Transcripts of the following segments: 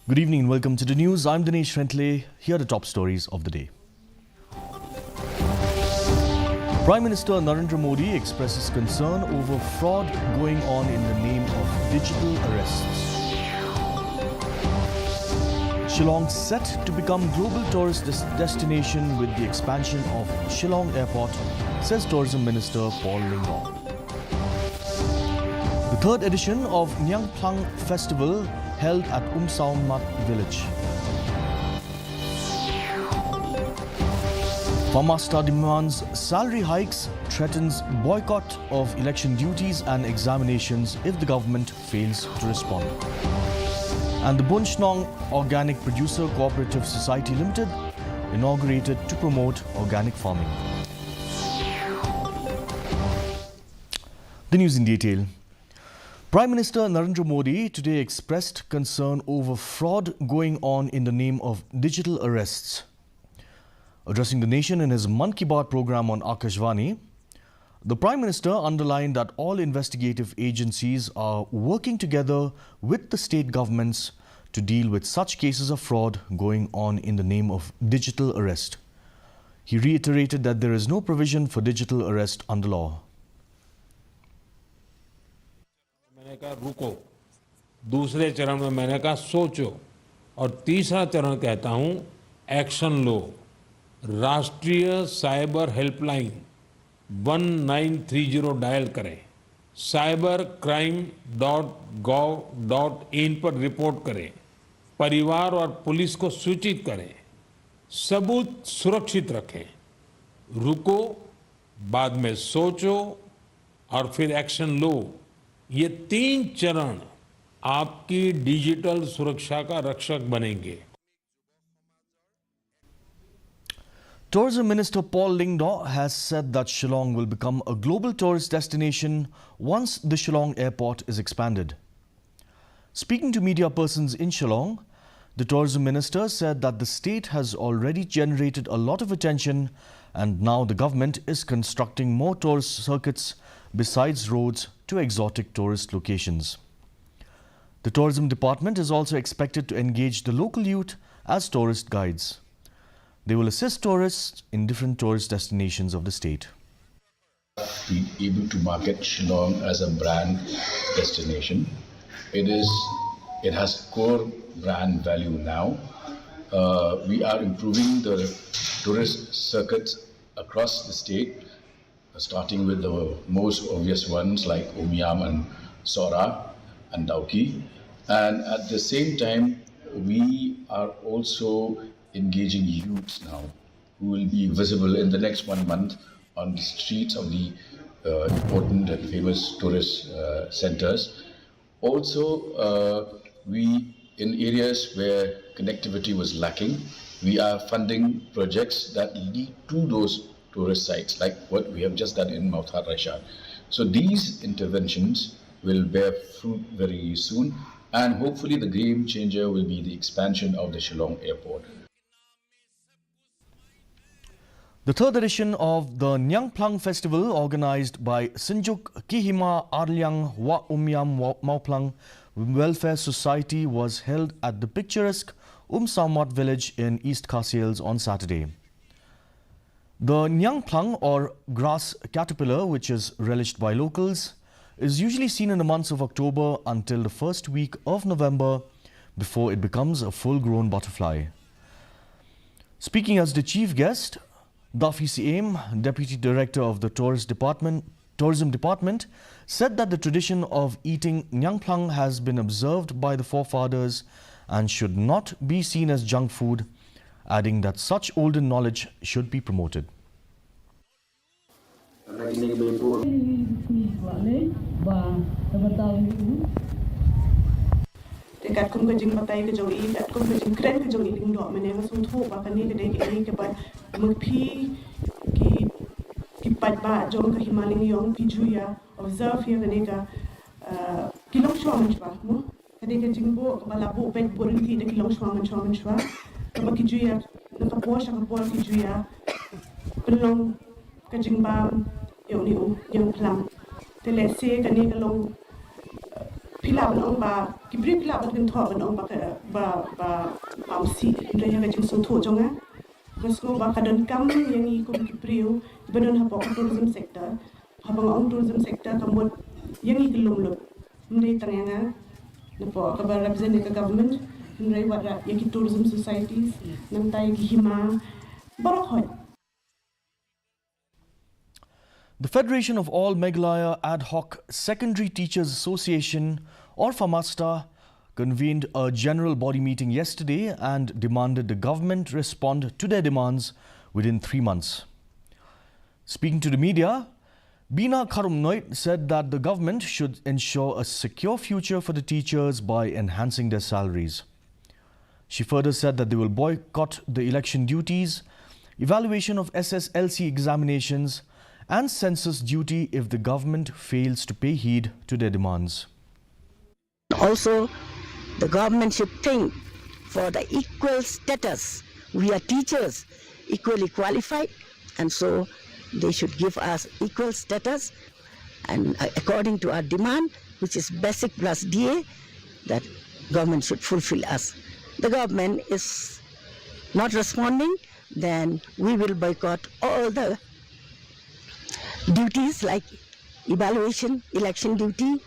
Good evening and welcome to the news. I'm Dinesh Rentle. Here are the top stories of the day. Prime Minister Narendra Modi expresses concern over fraud going on in the name of digital arrests. Shillong set to become global tourist destination with the expansion of Shillong Airport, says Tourism Minister Paul Lingong. The third edition of Nyang Plang Festival held at Mat village. Pharmasta demands salary hikes, threatens boycott of election duties and examinations if the government fails to respond. And the Bunchnong Organic Producer Cooperative Society Limited inaugurated to promote organic farming. The news in detail. Prime Minister Narendra Modi today expressed concern over fraud going on in the name of digital arrests. Addressing the nation in his Man Ki Baat program on Akashvani, the Prime Minister underlined that all investigative agencies are working together with the state governments to deal with such cases of fraud going on in the name of digital arrest. He reiterated that there is no provision for digital arrest under law. मैंने कहा रुको, दूसरे चरण में मैंने कहा सोचो और तीसरा चरण कहता हूं एक्शन लो। राष्ट्रीय साइबर हेल्पलाइन 1930 डायल करें, cybercrime.gov.in पर रिपोर्ट करें, परिवार और पुलिस को सूचित करें, सबूत सुरक्षित रखें, रुको, बाद में सोचो और फिर एक्शन लो। ये 3 चरण आपकी डिजिटल सुरक्षा का रक्षक बनेंगे। Tourism Minister Paul Lingong has said that Shillong will become a global tourist destination once the Shillong airport is expanded. Speaking to media persons in Shillong, the tourism minister said that the state has already generated a lot of attention and now the government is constructing more tourist circuits besides roads to exotic tourist locations. The tourism department is also expected to engage the local youth as tourist guides. They will assist tourists in different tourist destinations of the state. Be able to market Shillong as a brand destination. It has core brand value now. We are improving the tourist circuits across the state, starting with the most obvious ones like Umiam and Sora and Dauki. And at the same time, we are also engaging youths now who will be visible in the next 1 month on the streets of the important and famous tourist centers. Also, we, in areas where connectivity was lacking, we are funding projects that lead to those tourist sites, like what we have just done in Mauthar Raishan. So these interventions will bear fruit very soon, and hopefully the game changer will be the expansion of the Shillong airport. The third edition of the Nyang Plang Festival, organized by Sinjuk Kihima Arlyang Wa Umyam Mauplang Welfare Society, was held at the picturesque Mat village in East Khasiels on Saturday. The Nyang Plang, or grass caterpillar, which is relished by locals, is usually seen in the months of October until the first week of November before it becomes a full-grown butterfly. Speaking as the chief guest, Dafi Siem, Deputy Director of the Tourism Department, said that the tradition of eating Nyang Plang has been observed by the forefathers and should not be seen as junk food, adding that such olden knowledge should be promoted. Dekat kum kejing patai ke jauh ini, dekat kum kejing keren ke jauh ini dok mana masuk tu bahkan ni kedai ini kebat mengpi ki pat jauh ke Himalayang yang piju ya observe ya kedai kilong shua mencuba, mu kedai kejing bo kepala bo pet bo nanti dek kilong shua mencuba, kebat kiju ya nak kapor syak kapor kiju ya pelong kejing bam yang ni yang pelang, telese kedai kalong Pilab nong ba kibri pilab kan tho ba nong ba pausi ndaya ga jing sung tho jonga Mesko ba kadon kam yang i kum kipriu banon ha pok tourism sector habang ong tourism sector kamot yang i gelum lo mne tanganga na po ka ba represent ka government mne wara yang tourism societies nang tay gi hima barok hoy. The Federation of All Meghalaya Ad Hoc Secondary Teachers Association, or FAMASTA, convened a general body meeting yesterday and demanded the government respond to their demands within 3 months. Speaking to the media, Bina Karumnoit said that the government should ensure a secure future for the teachers by enhancing their salaries. She further said that they will boycott the election duties, evaluation of SSLC examinations, and census duty if the government fails to pay heed to their demands. Also, the government should think for the equal status. We are teachers, equally qualified, and so they should give us equal status and according to our demand, which is basic plus DA, that government should fulfill us. The government is not responding, then we will boycott all the duties like evaluation, election duty.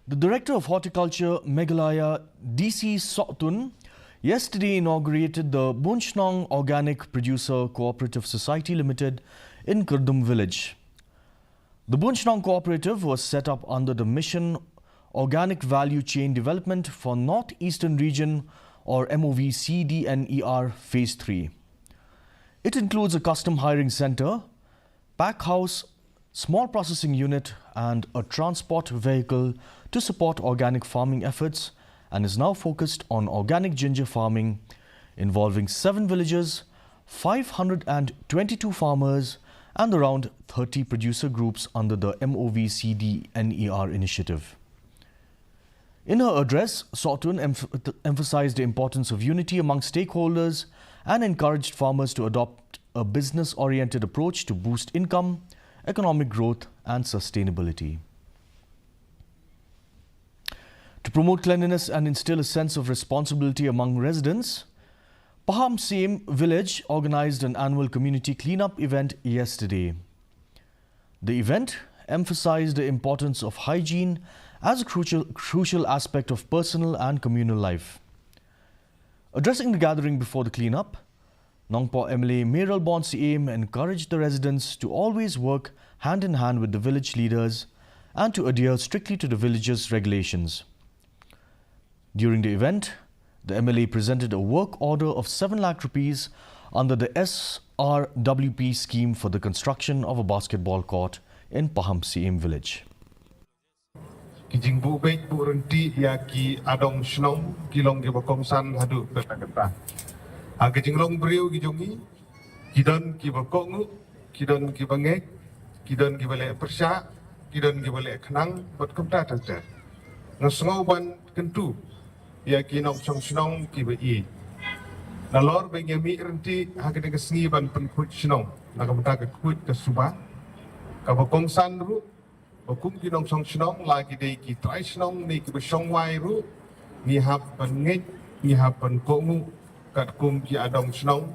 The Director of Horticulture, Meghalaya, DC Sotun, yesterday inaugurated the Bunchnong Organic Producer Cooperative Society Limited in Kurdum village. The Bunchnong Cooperative was set up under the Mission Organic Value Chain Development for North Eastern Region, or MOV CDNER Phase 3. It includes a custom hiring center, pack house, small processing unit and a transport vehicle to support organic farming efforts, and is now focused on organic ginger farming involving 7 villages, 522 farmers and around 30 producer groups under the MOV CDNER initiative. In her address, Sotun emphasized the importance of unity among stakeholders and encouraged farmers to adopt a business-oriented approach to boost income, economic growth and sustainability. To promote cleanliness and instill a sense of responsibility among residents, Paham Siem village organized an annual community cleanup event yesterday. The event emphasized the importance of hygiene as a crucial aspect of personal and communal life. Addressing the gathering before the cleanup, Nongpo MLA Meral Bonsiem encouraged the residents to always work hand in hand with the village leaders and to adhere strictly to the village's regulations. During the event, the MLA presented a work order of 7 lakh rupees under the SRWP scheme for the construction of a basketball court in Paham Siem village. Kijing bu baik bu renti ya ki adong shnong kilong ke bakomsan hadu petakata. Kijing long beriu kijongi kidon ki bakongu kidon ki bangek kidon ki balik persya kidon ki balik kenang buat kumta tata. Ngasngau ban kentu ya ki nong shnong ki bai. Nalor bengami renti hakene kesngi ban penkut shnong nakamta ke kut ke subah ka bakomsan ru Bakum kinong song shnong lagi day ki try shnong ni ki besong wai ru ni hap ban ngej ni hap ban kongu kat kum ki adong shnong.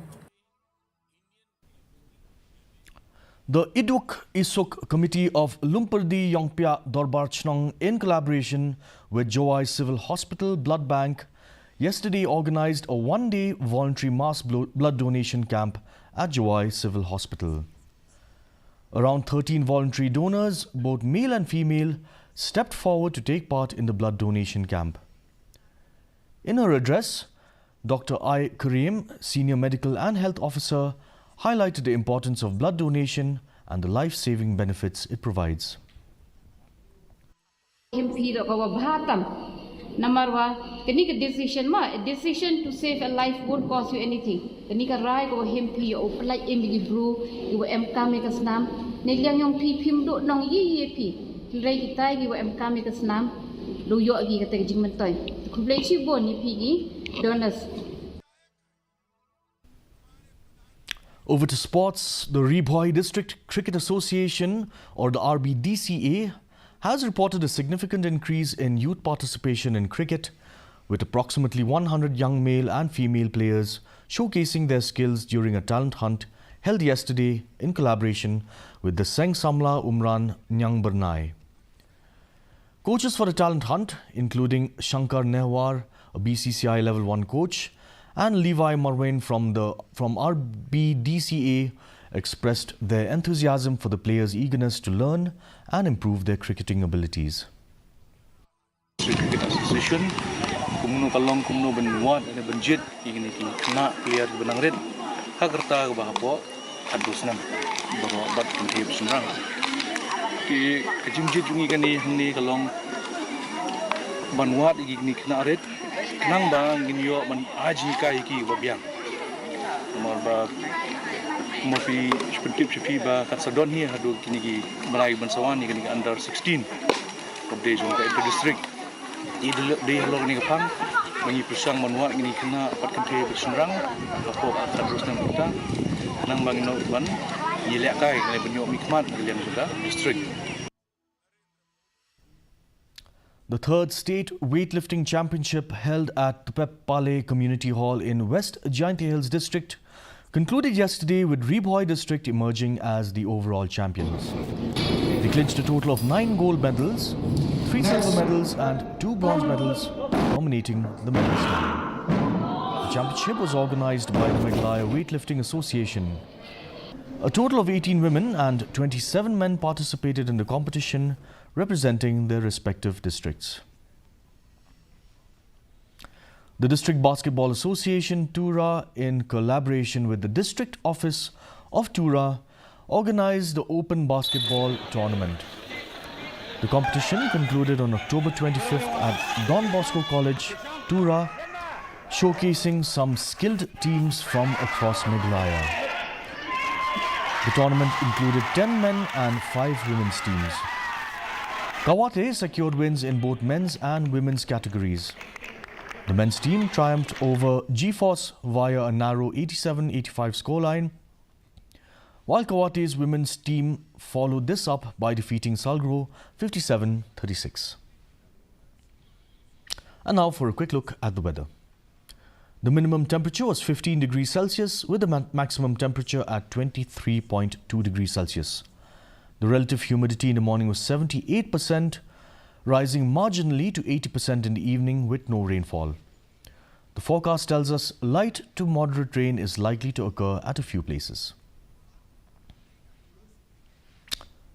The Iduk Isuk Committee of Lumperdi Yongpya Dorbar Chnong, in collaboration with Jowai Civil Hospital Blood Bank, yesterday organized a 1-day voluntary mass blood donation camp at Jowai Civil Hospital. Around 13 voluntary donors, both male and female, stepped forward to take part in the blood donation camp. In her address, Dr. I. Kareem, Senior Medical and Health Officer, highlighted the importance of blood donation and the life-saving benefits it provides. Number one, a decision to save a life won't cost you anything. Kenika rai ko him pi o plai emi bru, you MK make us nam. Niliang yung pi pim do nong yi pi. Rai kita you MK make us nam. Do yo agi kata jingman toy. Kumplesi bon ni pi donors. Over to sports, the Reboy District Cricket Association, or the RBDCA, has reported a significant increase in youth participation in cricket, with approximately 100 young male and female players showcasing their skills during a talent hunt held yesterday in collaboration with the Seng Samla Umran Nyang Bernai. Coaches for the talent hunt, including Shankar Nehwar, a BCCI Level 1 coach, and Levi Marwain from RBDCA, expressed their enthusiasm for the players' eagerness to learn and improve their cricketing abilities. Cricket Association, kumno kalong kumno benwat ane benjit ingin iki kena player benang red hagerta bahapo adusnam bahawa bat kentip semrang ki kejimjit jungi kani hangni kalong benwat iki kena red kenang bang ginyo man aji ka iki babiang nomor ba mofi seperti sepi ba katsadon ni hadu kini ki merai bensawan ni kini under 16 kabde jong ka district di halor ni kapang mangi pusang manuat ini kena dapat kenthe bersenrang apa terus nang kita nang bangino ban yilek kai ngai benyo mikmat yang sudah district. The third state weightlifting championship held at the Pep Pale Community Hall in West Jaintia Hills district concluded yesterday with Reboy district emerging as the overall champions. They clinched a total of 9 gold medals, 3 silver medals and 2 bronze medals, dominating the medal tally. The championship was organized by the Meghalaya Weightlifting Association. A total of 18 women and 27 men participated in the competition, representing their respective districts. The District Basketball Association, Tura, in collaboration with the District Office of Tura, organized the Open Basketball Tournament. The competition concluded on October 25th at Don Bosco College, Tura, showcasing some skilled teams from across Meghalaya. The tournament included 10 men and 5 women's teams. Kawate secured wins in both men's and women's categories. The men's team triumphed over G-Force via a narrow 87-85 scoreline, while Kawate's women's team followed this up by defeating Salgro 57-36. And now for a quick look at the weather. The minimum temperature was 15 degrees Celsius with the maximum temperature at 23.2 degrees Celsius. The relative humidity in the morning was 78%, rising marginally to 80% in the evening with no rainfall. The forecast tells us light to moderate rain is likely to occur at a few places.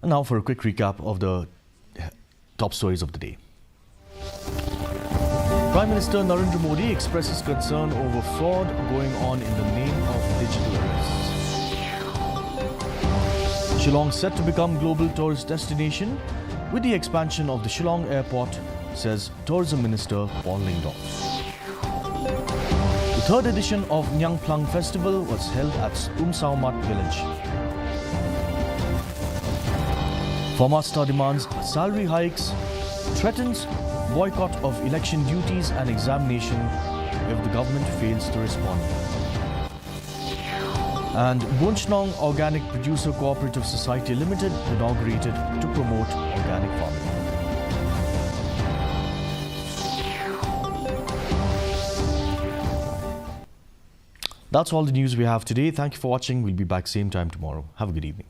And now for a quick recap of the top stories of the day. Prime Minister Narendra Modi expresses concern over fraud going on in the name of digital arrests. Shillong set to become global tourist destination with the expansion of the Shillong Airport, says Tourism Minister Paul Lingdorf. The third edition of Nyang Plang Festival was held at Saumat village. Pharmasta demands salary hikes, threatens boycott of election duties and examination if the government fails to respond. And Bunchnong Organic Producer Cooperative Society Limited inaugurated to promote organic farming. That's all the news we have today. Thank you for watching. We'll be back same time tomorrow. Have a good evening.